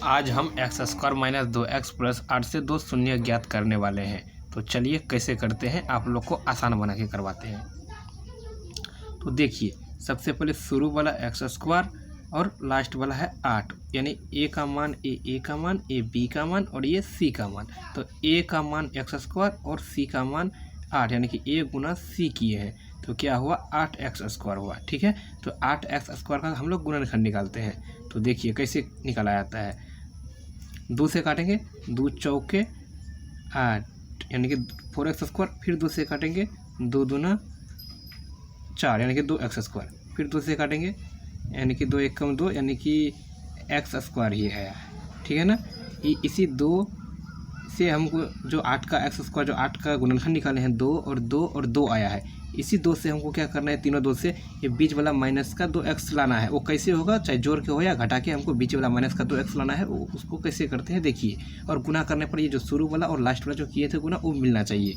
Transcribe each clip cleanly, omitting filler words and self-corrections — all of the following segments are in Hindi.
आज हम x square minus 2x plus 8 से 2 शून्य ज्ञात करने वाले हैं। तो चलिए कैसे करते हैं, आप लोग को आसान बना के करवाते हैं। तो देखिए, सबसे पहले शुरू वाला एक्स स्क्वायर और लास्ट वाला है 8, यानी ए का मान ए का मान, ए बी का मान और ये सी का मान। तो ए का मान एक्स स्क्वायर और सी का मान 8, यानी कि ए गुना सी किए हैं तो क्या हुआ 8x स्क्वायर हुआ। ठीक है, तो 8x स्क्वायर का हम लोग गुणनखंड निकालते हैं। तो देखिए कैसे निकाला जाता है। 2 से काटेंगे, 2 चौके 8, यानी कि 4x स्क्वायर। फिर 2 से काटेंगे, 2 दूना 4, यानी कि 2x स्क्वायर। फिर 2 से काटेंगे, यानी कि 2 एक कम 2, यानी कि x स्क्वायर ही है। ठीक है ना, इसी 2 से हमको जो 8 का एक्स स्क्वायर, जो 8 का गुणनखंड निकाले हैं 2 और 2 और 2 आया है। इसी 2 से हमको क्या करना है, तीनों 2 से ये बीच वाला माइनस का 2x लाना है। वो कैसे होगा, चाहे जोड़ के हो या घटा के, हमको बीच वाला माइनस का 2x लाना है। उसको कैसे करते हैं देखिए। और गुना करने पर ये जो शुरू वाला और लास्ट वाला जो किए थे गुना, वो मिलना चाहिए।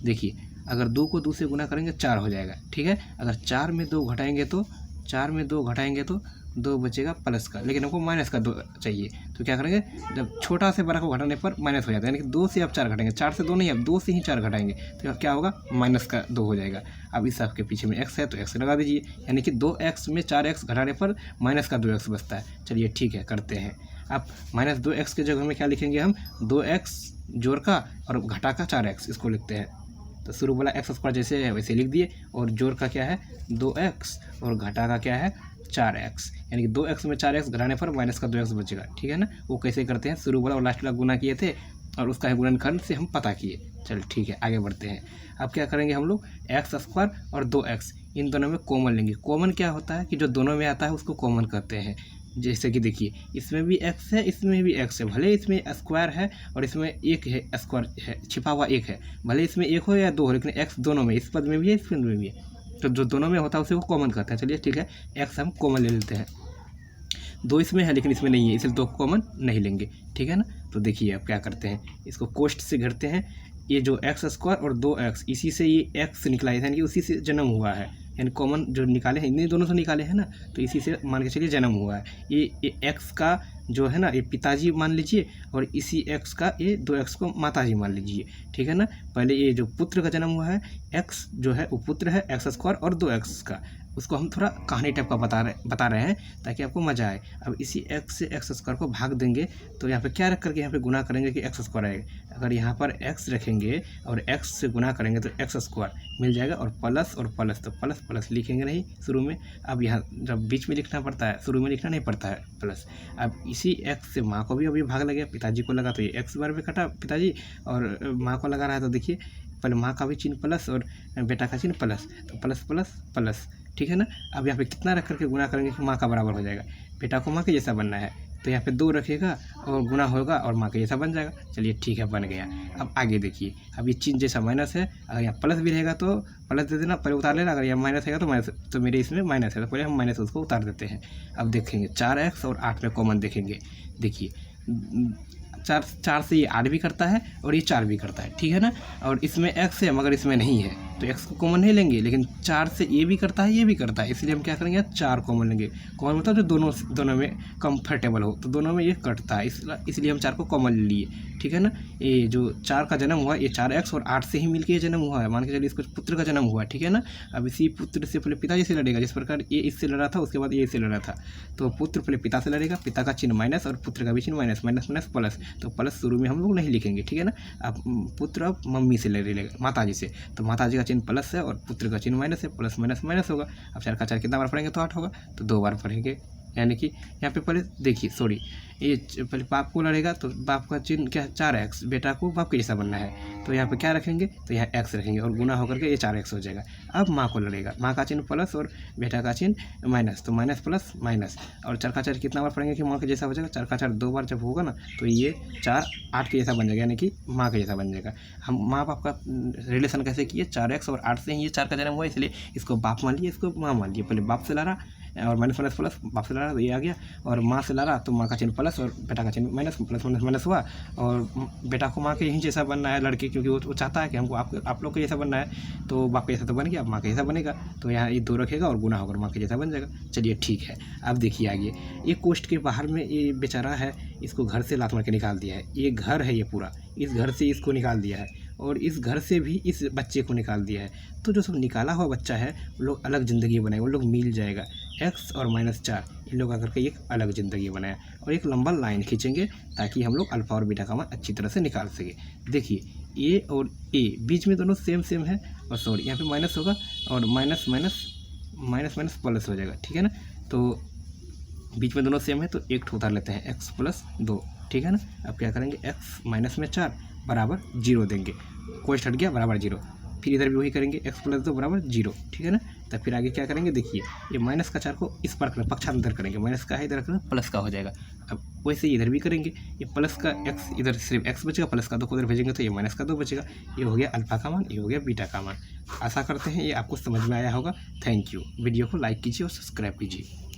देखिए, अगर 2 को 2 से गुना करेंगे 4 हो जाएगा। ठीक है, अगर 4 में 2 घटाएंगे तो 2 बचेगा प्लस का, लेकिन हमको माइनस का 2 चाहिए। तो क्या करेंगे, जब छोटा से बड़ा को घटाने पर माइनस हो जाता है, यानी कि 2 से अब 4 घटाएंगे। 4 से 2 नहीं, अब 2 से ही 4 घटाएंगे तो क्या होगा, माइनस का 2 हो जाएगा। अब इस सबके पीछे में x है तो x लगा दीजिए, यानी कि 2x में 4x घटाने पर माइनस का 2x बचता है। चलिए ठीक है, करते हैं। अब माइनस 2x के जगह में क्या लिखेंगे हम, 2x जोड़ का और घटा का 4x, इसको लिखते हैं। तो शुरू वाला एक्स स्क्वायर जैसे है वैसे लिख दिए, और जोड़ का क्या है 2x और घटा का क्या है 4x, यानी कि 2x में 4x घटाने पर माइनस का 2x बचेगा। ठीक है ना, वो कैसे करते हैं, शुरू वाला और लास्ट वाला गुना किए थे और उसका गुणनखंड से हम पता किए। चल ठीक है, आगे बढ़ते हैं। अब क्या करेंगे हम लोग, एक्स स्क्वायर और 2x इन दोनों में कॉमन लेंगे। कॉमन क्या होता है कि जो दोनों में आता है उसको कॉमन कहते हैं। जैसे कि देखिए, इसमें भी x है, इसमें भी x है, भले इसमें स्क्वायर है और इसमें एक है, स्क्वायर है, छिपा हुआ एक है, भले इसमें एक हो या 2 हो, लेकिन x दोनों में, इस पद में भी है, इस पद में भी है। तो जो दोनों में होता है उसे वो कॉमन कहते हैं। चलिए ठीक है, x हम कॉमन ले लेते हैं। 2 इसमें है लेकिन इसमें नहीं है, इसलिए 2 कॉमन नहीं लेंगे। ठीक है ना, तो देखिए अब क्या करते हैं, इसको कोष्ठ से घटते हैं। ये जो एक्स स्क्वायर और 2x, इसी से ये x निकला है, यानी कि उसी से जन्म हुआ है, यानी कॉमन जो निकाले हैं इन्हीं दोनों से निकाले हैं ना, तो इसी से मान के चलिए जन्म हुआ है। ये x का जो है ना, ये पिताजी मान लीजिए, और इसी x का ये 2x को माताजी मान लीजिए। ठीक है ना, पहले ये जो पुत्र का जन्म हुआ है, x जो है वो पुत्र है एक्स स्क्वायर और 2x का, उसको हम थोड़ा कहानी टाइप का बता रहे हैं ताकि आपको मजा आए। अब इसी x से एक्स स्क्वायर को भाग देंगे तो यहाँ पे क्या रख करके यहाँ पे गुना करेंगे कि एक्स स्क्वायर आएगा। अगर यहाँ पर x रखेंगे और x से गुना करेंगे तो एक्स स्क्वायर मिल जाएगा, और प्लस तो प्लस प्लस लिखेंगे नहीं शुरू में। अब यहाँ जब बीच में लिखना पड़ता है, शुरू में लिखना नहीं पड़ता है प्लस। अब इसी x से माँ को भी अभी भाग लगे, पिताजी को लगा तो ये x बार में कटा पिताजी, और माँ को लगा रहा है तो देखिए पहले माँ का भी चिन्ह प्लस और बेटा का चिन्ह प्लस, तो प्लस प्लस प्लस। ठीक है ना, अब यहाँ पे कितना रख करके गुना करेंगे कि माँ का बराबर हो जाएगा। बेटा को माँ के जैसा बनना है तो यहाँ पे 2 रखेगा और गुना होगा और माँ के जैसा बन जाएगा। चलिए ठीक है, बन गया। अब आगे देखिए, अब ये चिन्ह जैसा माइनस है, अगर यहाँ प्लस भी रहेगा तो प्लस दे देना, पहले उतार लेना। अगर यहाँ माइनस रहेगा तो माइनस, तो मेरे इसमें माइनस है तो पहले हम माइनस उसको उतार देते हैं। अब देखेंगे 4x और 8 में कॉमन देखेंगे। देखिए 4 से ये 8 भी करता है और ये 4 भी करता है। ठीक है ना, और इसमें x है मगर इसमें नहीं है तो x को कॉमन नहीं लेंगे, लेकिन 4 से ये भी करता है ये भी करता है, इसलिए हम क्या करेंगे 4 कॉमन लेंगे। कॉमन मतलब जो दोनों में कंफर्टेबल हो, तो दोनों में ये कटता है, इसलिए हम 4 को कॉमन ले लिए। ठीक है ना, ये जो 4 का जन्म हुआ, ये 4x और 8 से ही मिलकर ये जन्म हुआ है, मान के चलिए इसको पुत्र का जन्म हुआ। ठीक है ना, अब इसी पुत्र से पहले पिताजी से लड़ेगा, जिस प्रकार ये इससे लड़ा था उसके बाद ये इससे लड़ा था, तो पुत्र पहले पिता से लड़ेगा, पिता का चिन्ह माइनस और पुत्र का भी चिन्ह माइनस, माइनस माइनस प्लस, तो प्लस शुरू में हम लोग नहीं लिखेंगे। ठीक है ना, अब पुत्र अब मम्मी से लड़ेगा, माताजी से, तो माताजी का चिन्ह प्लस है और पुत्र का चिन्ह माइनस है, प्लस माइनस माइनस होगा। अब 4 का 4 कितना बार पढ़ेंगे तो 8 होगा, तो 2 बार पढ़ेंगे। यानी कि यहाँ पे पहले देखिए, सॉरी, ये पहले बाप को लड़ेगा तो बाप का चिन्ह क्या है 4x, बेटा को बाप के जैसा बनना है तो यहाँ पे क्या रखेंगे, तो यहाँ x रखेंगे और गुना होकर के ये 4x हो जाएगा। अब माँ को लड़ेगा, माँ का चिन्ह प्लस और बेटा का चिन्ह माइनस, तो माइनस प्लस माइनस, और 4 का 4 कितना बार पढ़ेंगे कि माँ के जैसा हो जाएगा। 4 का 4 2 बार जब होगा ना तो ये 4 8 के जैसा बन जाएगा, यानी कि माँ के जैसा बन जाएगा। हम माँ बाप का रिलेशन कैसे किए, 4x और 8 से ही ये 4 का जन्म हुआ, इसलिए इसको बाप मान लिए, इसको माँ मान लिए। पहले बाप से लड़ा, और माइनस माइनस प्लस, बाप से ला रहा तो ये आ गया, और माँ से ला रहा तो माँ का चिन्ह प्लस और बेटा का चिन्ह माइनस, प्लस माइनस माइनस हुआ। और बेटा को माँ के ही जैसा बनना है लड़के, क्योंकि वो चाहता है कि हमको आप लोग के जैसा बनना है, तो बाप के जैसा तो बन गया, अब माँ के जैसा बनेगा, तो यहाँ ये 2 रखेगा और गुना होकर माँ के जैसा बन जाएगा। चलिए ठीक है। अब देखिए आगे, ये कोष्ठ के बाहर में ये बेचारा है, इसको घर से लात मार के निकाल दिया है। ये घर है, ये पूरा इस घर से इसको निकाल दिया है, और इस घर से भी इस बच्चे को निकाल दिया है। तो जो सब निकाला हुआ बच्चा है वो लोग अलग ज़िंदगी बनाएंगे, वो लोग मिल जाएगा। x और -4 इन लोग आकर के एक अलग ज़िंदगी बनाया, और एक लंबा लाइन खींचेंगे ताकि हम लोग अल्फ़ा और बीटा का मान अच्छी तरह से निकाल सके। देखिए a और a बीच में दोनों सेम सेम है, और सॉरी यहाँ पे माइनस होगा और minus minus minus minus plus हो जाएगा, ठीक है ना। तो बीच में दोनों सेम है तो एक ठो उतार लेते हैं, x + 2, ठीक है ना। अब क्या करेंगे, x - 4 बराबर 0 देंगे, कोष्ठ हट गया बराबर 0। फिर इधर भी वही करेंगे, x + 2 बराबर 0, ठीक है ना। तब फिर आगे क्या करेंगे, देखिए ये माइनस का 4 को इस पर पक्षांतर करेंगे, माइनस का है इधर रखना, प्लस का हो जाएगा। अब वैसे इधर भी करेंगे, ये प्लस का x इधर सिर्फ x बचेगा, प्लस का 2 को उधर भेजेंगे तो ये माइनस का 2 बचेगा। ये हो गया अल्फ़ा का मान, ये हो गया बीटा का मान। आशा करते हैं ये आपको समझ में आया होगा। Thank you. वीडियो को लाइक कीजिए और सब्सक्राइब कीजिए।